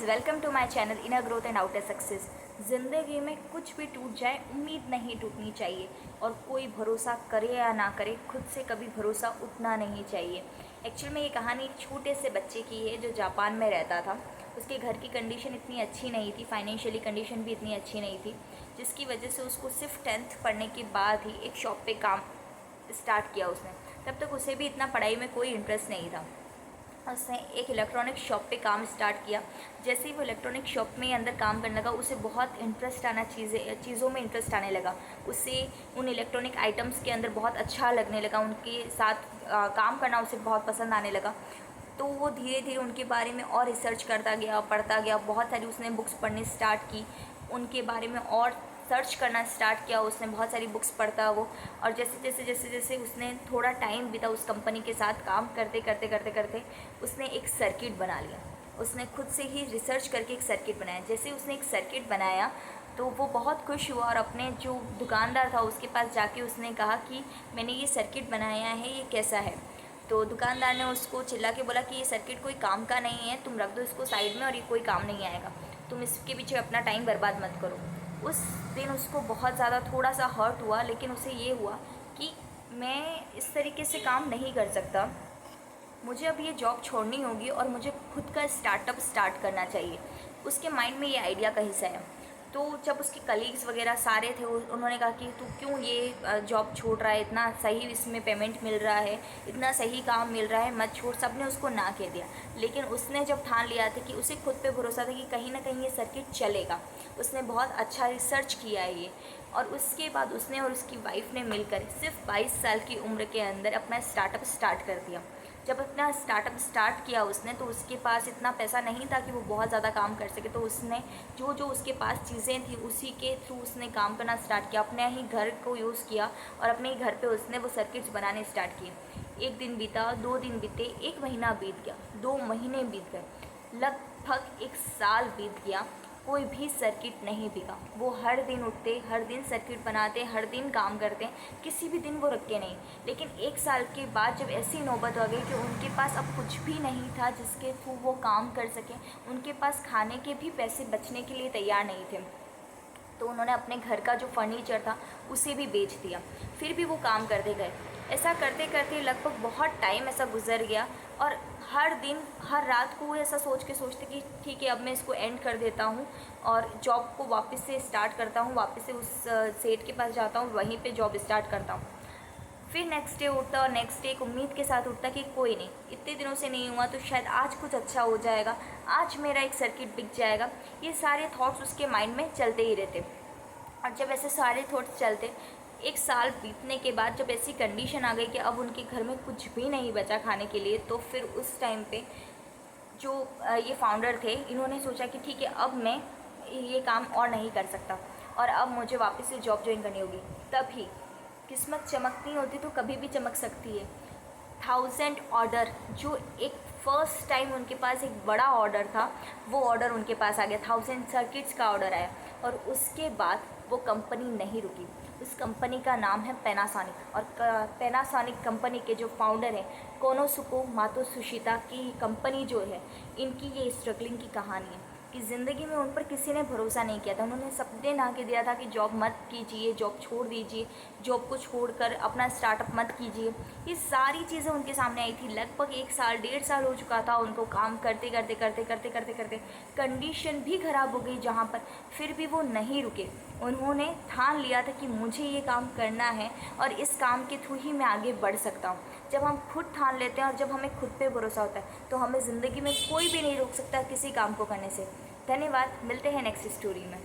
Guys, welcome to my channel inner growth and outer success. ज़िंदगी में कुछ भी टूट जाए, उम्मीद नहीं टूटनी चाहिए। और कोई भरोसा करे या ना करे, खुद से कभी भरोसा उठना नहीं चाहिए। एक्चुअल में ये कहानी एक छोटे से बच्चे की है जो जापान में रहता था। उसके घर की कंडीशन इतनी अच्छी नहीं थी, फाइनेंशियली कंडीशन भी इतनी अच्छी नहीं थी, जिसकी वजह से उसको सिर्फ 10th पढ़ने के बाद ही एक शॉप पे काम स्टार्ट किया उसने। तब तक उसे भी इतना पढ़ाई में कोई इंटरेस्ट नहीं था। उसने एक इलेक्ट्रॉनिक शॉप पे काम स्टार्ट किया। जैसे ही वो इलेक्ट्रॉनिक शॉप में अंदर काम करने लगा, उसे बहुत इंटरेस्ट आना चीज़ों में इंटरेस्ट आने लगा। उसे उन इलेक्ट्रॉनिक आइटम्स के अंदर बहुत अच्छा लगने लगा, उनके साथ काम करना उसे बहुत पसंद आने लगा। तो वो धीरे धीरे उनके बारे में और रिसर्च करता गया, पढ़ता गया। बहुत सारी उसने बुक्स पढ़नी स्टार्ट की, उनके बारे में और सर्च करना स्टार्ट किया। उसने बहुत सारी बुक्स पढ़ता वो। और जैसे उसने थोड़ा टाइम बीता उस कंपनी के साथ काम करते उसने एक सर्किट बना लिया। उसने खुद से ही रिसर्च करके एक सर्किट बनाया। जैसे उसने एक सर्किट बनाया तो वो बहुत खुश हुआ और अपने जो दुकानदार था उसके पास जाके उसने कहा कि मैंने ये सर्किट बनाया है, ये कैसा है। तो दुकानदार ने उसको चिल्ला के बोला कि ये सर्किट कोई काम का नहीं है, तुम रख दो इसको साइड में और ये कोई काम नहीं आएगा, तुम इसके पीछे अपना टाइम बर्बाद मत करो। उस दिन उसको बहुत ज़्यादा थोड़ा सा हर्ट हुआ, लेकिन उसे ये हुआ कि मैं इस तरीके से काम नहीं कर सकता, मुझे अब ये जॉब छोड़नी होगी और मुझे खुद का स्टार्टअप स्टार्ट करना चाहिए। उसके माइंड में ये आइडिया कहीं से आया। तो जब उसके कलीग्स वगैरह सारे थे, उन्होंने कहा कि तू क्यों ये जॉब छोड़ रहा है, इतना सही इसमें पेमेंट मिल रहा है, इतना सही काम मिल रहा है, मत छोड़। सब ने उसको ना कह दिया। लेकिन उसने जब ठान लिया था कि उसे खुद पे भरोसा था कि कहीं ना कहीं ये सर्किट चलेगा, उसने बहुत अच्छा रिसर्च किया है ये। और उसके बाद उसने और उसकी वाइफ ने मिलकर सिर्फ 22 साल की उम्र के अंदर अपना स्टार्टअप स्टार्ट कर दिया। जब अपना स्टार्टअप स्टार्ट किया उसने, तो उसके पास इतना पैसा नहीं था कि वो बहुत ज़्यादा काम कर सके। तो उसने जो जो उसके पास चीज़ें थी उसी के थ्रू उसने काम करना स्टार्ट किया। अपने ही घर को यूज़ किया और अपने ही घर पे उसने वो सर्किट्स बनाने स्टार्ट किए। 1 दिन बीता, 2 दिन बीते, 1 महीना बीत गया, 2 महीने बीत गए, लगभग 1 साल बीत गया। कोई भी सर्किट नहीं बिका। वो हर दिन उठते, हर दिन सर्किट बनाते, हर दिन काम करते, किसी भी दिन वो रखे नहीं। लेकिन 1 साल के बाद जब ऐसी नौबत आ गई कि उनके पास अब कुछ भी नहीं था जिसके थ्रू वो काम कर सकें, उनके पास खाने के भी पैसे बचने के लिए तैयार नहीं थे। तो उन्होंने अपने घर का जो फर्नीचर था उसे भी बेच दिया। फिर भी वो काम करते गए। ऐसा करते करते लगभग बहुत टाइम ऐसा गुजर गया और हर दिन हर रात को वो ऐसा सोचते कि ठीक है, अब मैं इसको एंड कर देता हूँ और जॉब को वापस से स्टार्ट करता हूँ, वापस से उस सेठ के पास जाता हूँ, वहीं पे जॉब स्टार्ट करता हूँ। फिर नेक्स्ट डे उठता और नेक्स्ट डे एक उम्मीद के साथ उठता कि कोई नहीं, इतने दिनों से नहीं हुआ तो शायद आज कुछ अच्छा हो जाएगा, आज मेरा एक सर्किट बिक जाएगा। ये सारे थॉट्स उसके माइंड में चलते ही रहते। और जब ऐसे सारे थॉट्स चलते, 1 साल बीतने के बाद जब ऐसी कंडीशन आ गई कि अब उनके घर में कुछ भी नहीं बचा खाने के लिए, तो फिर उस टाइम पे जो ये फाउंडर थे, इन्होंने सोचा कि ठीक है, अब मैं ये काम और नहीं कर सकता और अब मुझे वापस से जॉब ज्वाइन करनी होगी। तभी किस्मत चमकती होती तो कभी भी चमक सकती है। 1000 ऑर्डर, जो एक फ़र्स्ट टाइम उनके पास एक बड़ा ऑर्डर था, वो ऑर्डर उनके पास आ गया। 1000 सर्किट्स का ऑर्डर आया और उसके बाद वो कंपनी नहीं रुकी। उस कंपनी का नाम है पैनासोनिक। और पैनासोनिक कंपनी के जो फाउंडर हैं, कोनोसुके मात्सुशिता की कंपनी जो है, इनकी ये स्ट्रगलिंग की कहानी है कि ज़िंदगी में उन पर किसी ने भरोसा नहीं किया था। उन्होंने सबने ना कह दिया था कि जॉब मत कीजिए, जॉब छोड़ दीजिए, जॉब को छोड़कर अपना स्टार्टअप मत कीजिए। ये सारी चीज़ें उनके सामने आई थी। लगभग 1 साल 1.5 साल हो चुका था उनको काम करते कंडीशन भी ख़राब हो गई जहाँ पर, फिर भी वो नहीं रुके। उन्होंने ठान लिया था कि मुझे ये काम करना है और इस काम के थ्रू ही मैं आगे बढ़ सकता हूँ। जब हम खुद ठान लेते हैं और जब हमें खुद पे भरोसा होता है, तो हमें ज़िंदगी में कोई भी नहीं रोक सकता किसी काम को करने से। धन्यवाद, मिलते हैं नेक्स्ट स्टोरी में।